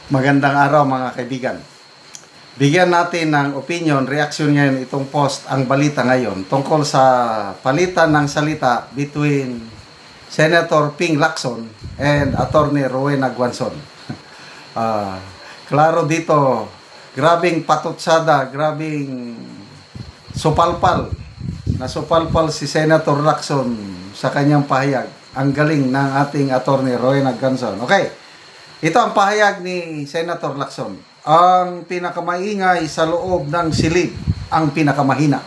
Magandang araw mga kaibigan. Bigyan natin ng opinion, reaction ngayon itong post, ang balita ngayon tungkol sa palitan ng salita between Senator Ping Lacson and Attorney Rowena Guanzon. Klaro dito, grabing patutsada, grabing supalpal. Nasupalpal si Senator Lacson sa kanyang pahayag. Ang galing ng ating Attorney Rowena Guanzon. Okay. Ito ang pahayag ni Senator Lacson. Ang pinakamaingay sa loob ng silid, ang pinakamahina.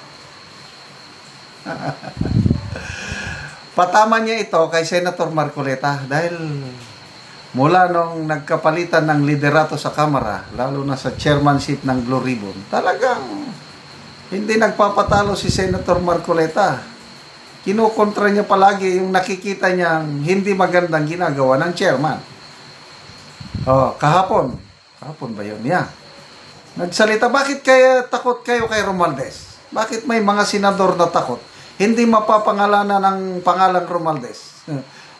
Patama niya ito kay Senator Marcoleta dahil mula nung nagkapalitan ng liderato sa Kamara, lalo na sa chairmanship ng Blue Ribbon, talagang hindi nagpapatalo si Senator Marcoleta. Kinukontra niya palagi yung nakikita niyang hindi magandang ginagawa ng chairman. Kahapon ba yun? Yeah. Nagsalita, bakit kaya takot kayo kay Romualdez? Bakit may mga senador na takot? Hindi mapapangalanan ng pangalang Romualdez.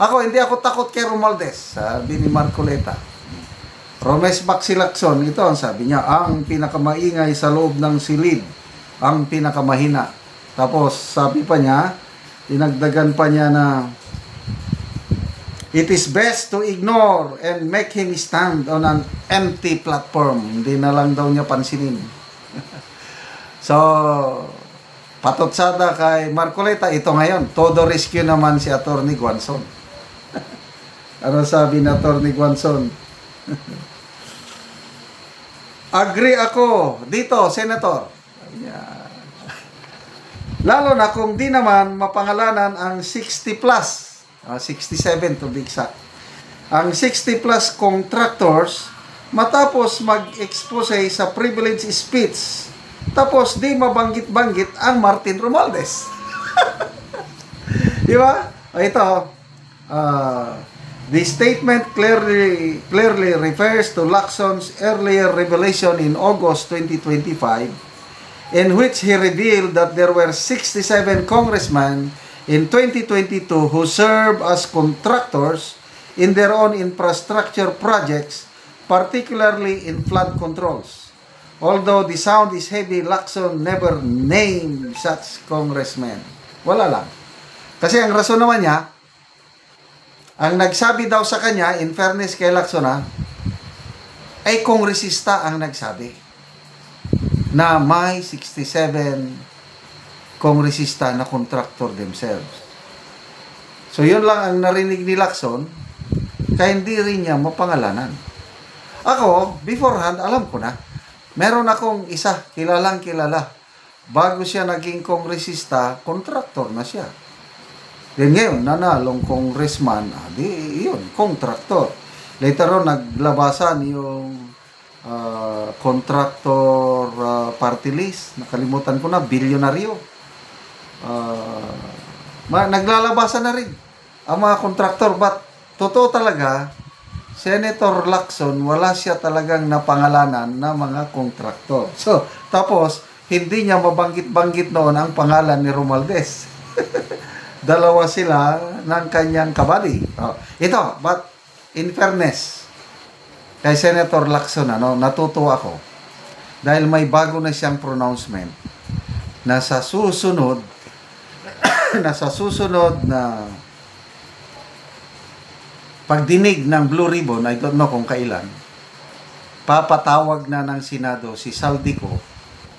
Hindi ako takot kay Romualdez, sabi ni Marcoleta. Romes Lacson, ito ang sabi niya, ang pinakamaingay sa loob ng silid, ang pinakamahina. Tapos sabi pa niya, dinagdagan pa niya na it is best to ignore and make him stand on an empty platform. Hindi na lang daw niya pansinin. So, patutsada kay Marcoleta, ito ngayon, todo rescue naman si Attorney Guanzon. Ano sabi ni Attorney Guanzon? Agree ako dito, Senator. Lalo na kung di naman mapangalanan ang 60 plus. 67 to be exact. Ang 60 plus contractors matapos mag-expose sa privilege speech tapos di mabanggit-banggit ang Martin Romualdez. Di ba? Ito, the statement clearly refers to Lacson's earlier revelation in August 2025 in which he revealed that there were 67 congressmen in 2022 who serve as contractors in their own infrastructure projects, particularly in flood controls. Although the sound is heavy, Lacson never named such congressmen. Wala lang. Kasi ang rason naman niya, ang nagsabi daw sa kanya, in fairness kay Lacson ay kongresista ang nagsabi na may 67 kongresista na contractor themselves. So, yun lang ang narinig ni Lacson, kaya hindi rin niya mapangalanan. Ako, beforehand, alam ko na. Meron akong isa, kilalang kilala. Bago siya naging kongresista, contractor na siya. Then ngayon, nanalong congressman, yun, contractor. Later on, naglabasan yung contractor party list. Nakalimutan ko na, bilyonaryo. Naglalabasan na rin ang mga kontraktor, but totoo talaga, Senator Lacson, wala siya talagang napangalanan na mga kontraktor. So, tapos hindi niya mabanggit-banggit noon ang pangalan ni Romualdez. Dalawa sila ng kanyang kabady. Ito, but in fairness kay Senator Lacson, natutuwa ako dahil may bago na siyang pronouncement na sa susunod na pagdinig ng Blue Ribbon, I don't know kung kailan, papatawag na ng Senado si Saldico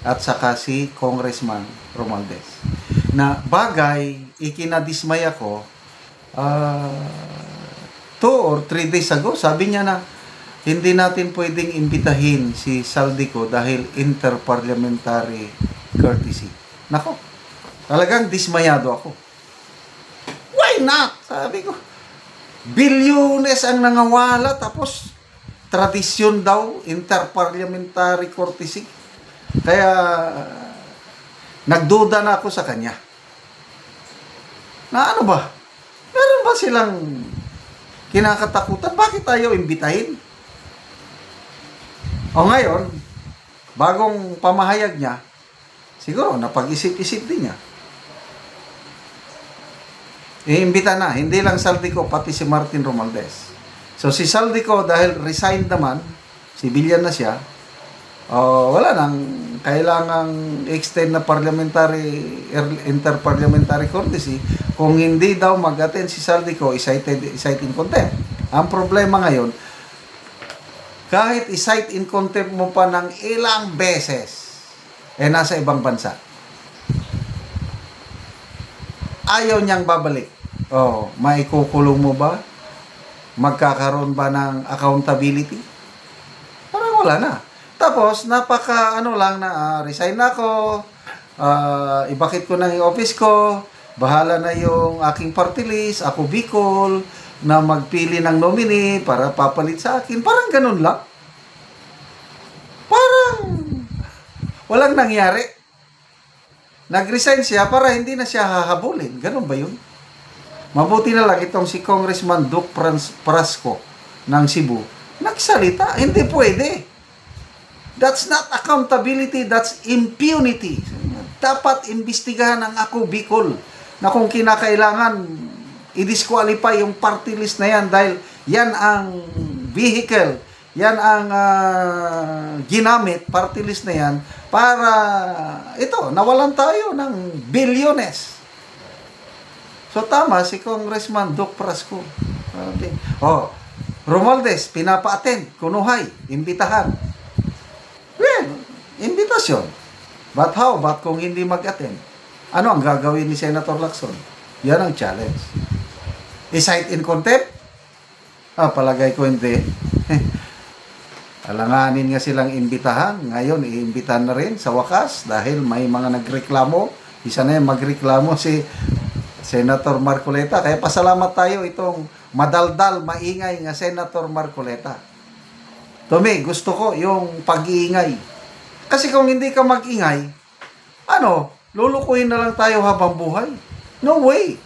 at saka si Congressman Romualdez. Na bagay, ikinadismay ako 2 or 3 days ago, sabi niya na hindi natin pwedeng imbitahin si Saldico dahil interparliamentary courtesy. Nako, talagang dismayado ako. Why not? Sabi ko, bilyones ang nangawala, tapos tradisyon daw, interparliamentary courtesy. Kaya, nagduda na ako sa kanya. Na ano ba? Meron ba silang kinakatakutan? Bakit tayo imbitahin? O ngayon, bagong pamahayag niya, siguro napag-isip-isip din niya. Iimbita na, hindi lang Saldico, pati si Martin Romualdez. So si Saldico, dahil resigned naman, civilian na siya, wala nang kailangang extend na interparliamentary courtesy. Kung hindi daw mag-attend si Saldico, cited in contempt. Ang problema ngayon, kahit i-cite in contempt mo pa ng ilang beses, nasa ibang bansa. Ayaw niyang babalik. Maikukulong mo ba? Magkakaroon ba ng accountability? Parang wala na. Tapos, resign na ako, ibakit ko na yung office ko, bahala na yung aking party list, ako Bicol, na magpili ng nominee para papalit sa akin. Parang ganun lang. Parang walang nangyari. Nag-resign siya para hindi na siya hahabulin. Ganun ba yun? Mabuti na lang itong si Congressman Duke Prasco ng Cebu. Nagsalita. Hindi pwede. That's not accountability. That's impunity. Dapat imbestigahan ng ako Bicol na kung kinakailangan i-disqualify yung party list na yan dahil yan ang vehicle, yan ang ginamit, party list na yan, para nawalan tayo ng bilyones. So tama si Congressman Duke Prasco. Romualdez, pinapa-attend, kunuhay, imbitahan. Well, imbitasyon. But how about kung hindi mag-attend? Ano ang gagawin ni Senator Lacson? Yan ang challenge. I-cite in contempt? Palagay ko hindi. Alanganin nga silang imbitahan. Ngayon, iimbitahan na rin sa wakas dahil may mga nagreklamo. Isa na yung magreklamo si Senator Marcoleta. Kaya pasalamat tayo itong madaldal, maingay nga Senator Marcoleta. Tumi, gusto ko yung pag-iingay. Kasi kung hindi ka mag-ingay, lulukuhin na lang tayo habang buhay. No way.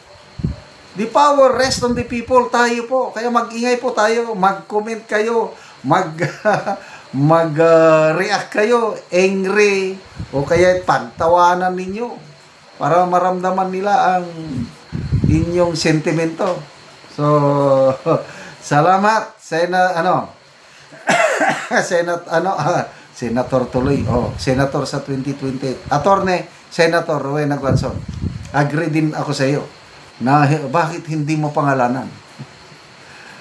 The power rests on the people. Tayo po. Kaya mag-ingay po tayo. Mag-comment kayo. Mag-react kayo. Angry. O kaya pagtawanan ninyo. Para maramdaman nila ang inyong sentimento. So, salamat. Senator tuloy. Senator sa 2020. Attorney, Senator Rowena Guanzon. Agree din ako sa iyo na bakit hindi mo pangalanan?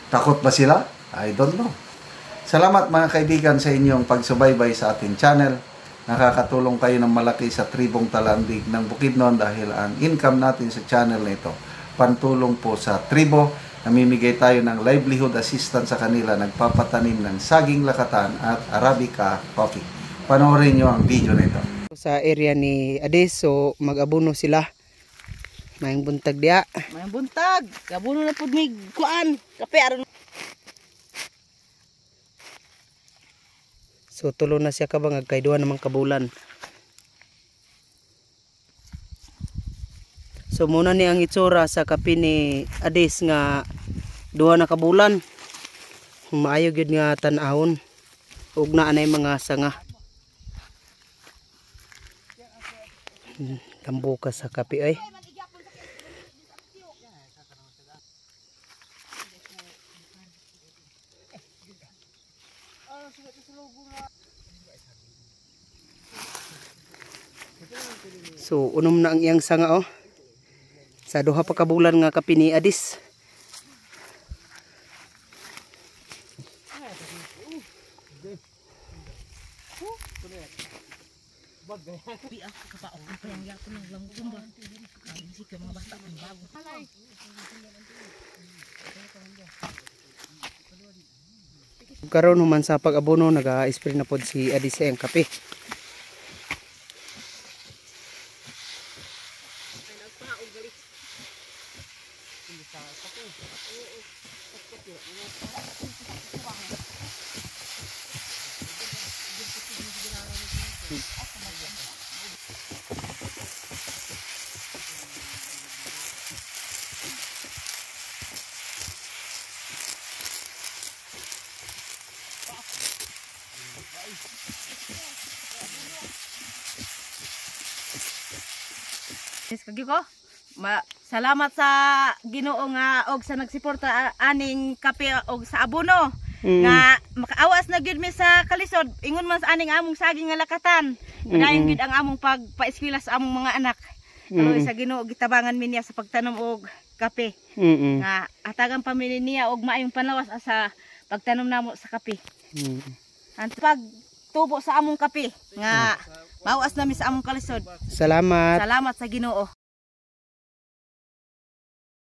Takot ba sila? I don't know. Salamat mga kaibigan sa inyong pagsubaybay sa ating channel. Nakakatulong kayo ng malaki sa tribong Talandig ng Bukidnon dahil ang income natin sa channel na ito, pantulong po sa tribo. Namimigay tayo ng livelihood assistance sa kanila, nagpapatanim ng saging lakatan at Arabica coffee. Panoorin nyo ang video nito. Sa area ni Ades, so mag-abuno sila. Mayang buntag diya. Mayang buntag. Abuno na po may kuan. Kape aron. So tulo na siya kabang kay duha namang kabulan. So muna ni ang itsura sa kape ni Ades nga duha na kabulan. Maayo gyud nga tan-awon. Ug naa nay mga sanga. Tambo ka sa kape ay. So unom na ang iyang sanga sa duha pa kabulan nga kape ni Ades. Karon human sa pag-abono naga-spray na pod si Ades sa iyang kape. Kagi ko. Salamat sa Ginoo nga og sa nagsuporta aning kape og sa abono nga awas na gyud mi sa kalisod. Ingon man sa aning among saging nga lakatan. Padayon gyud ang among pagpa-eskwela sa among mga anak. Kaloy sa Ginoo gitabangan mi niya sa pagtanom og kape. Nga atagan pa mi niya og maayong panlawas sa pagtanom namo sa kape. Ang pagtubo sa among kape nga mawas na mi sa among kalisod. Salamat. Salamat sa Ginoo.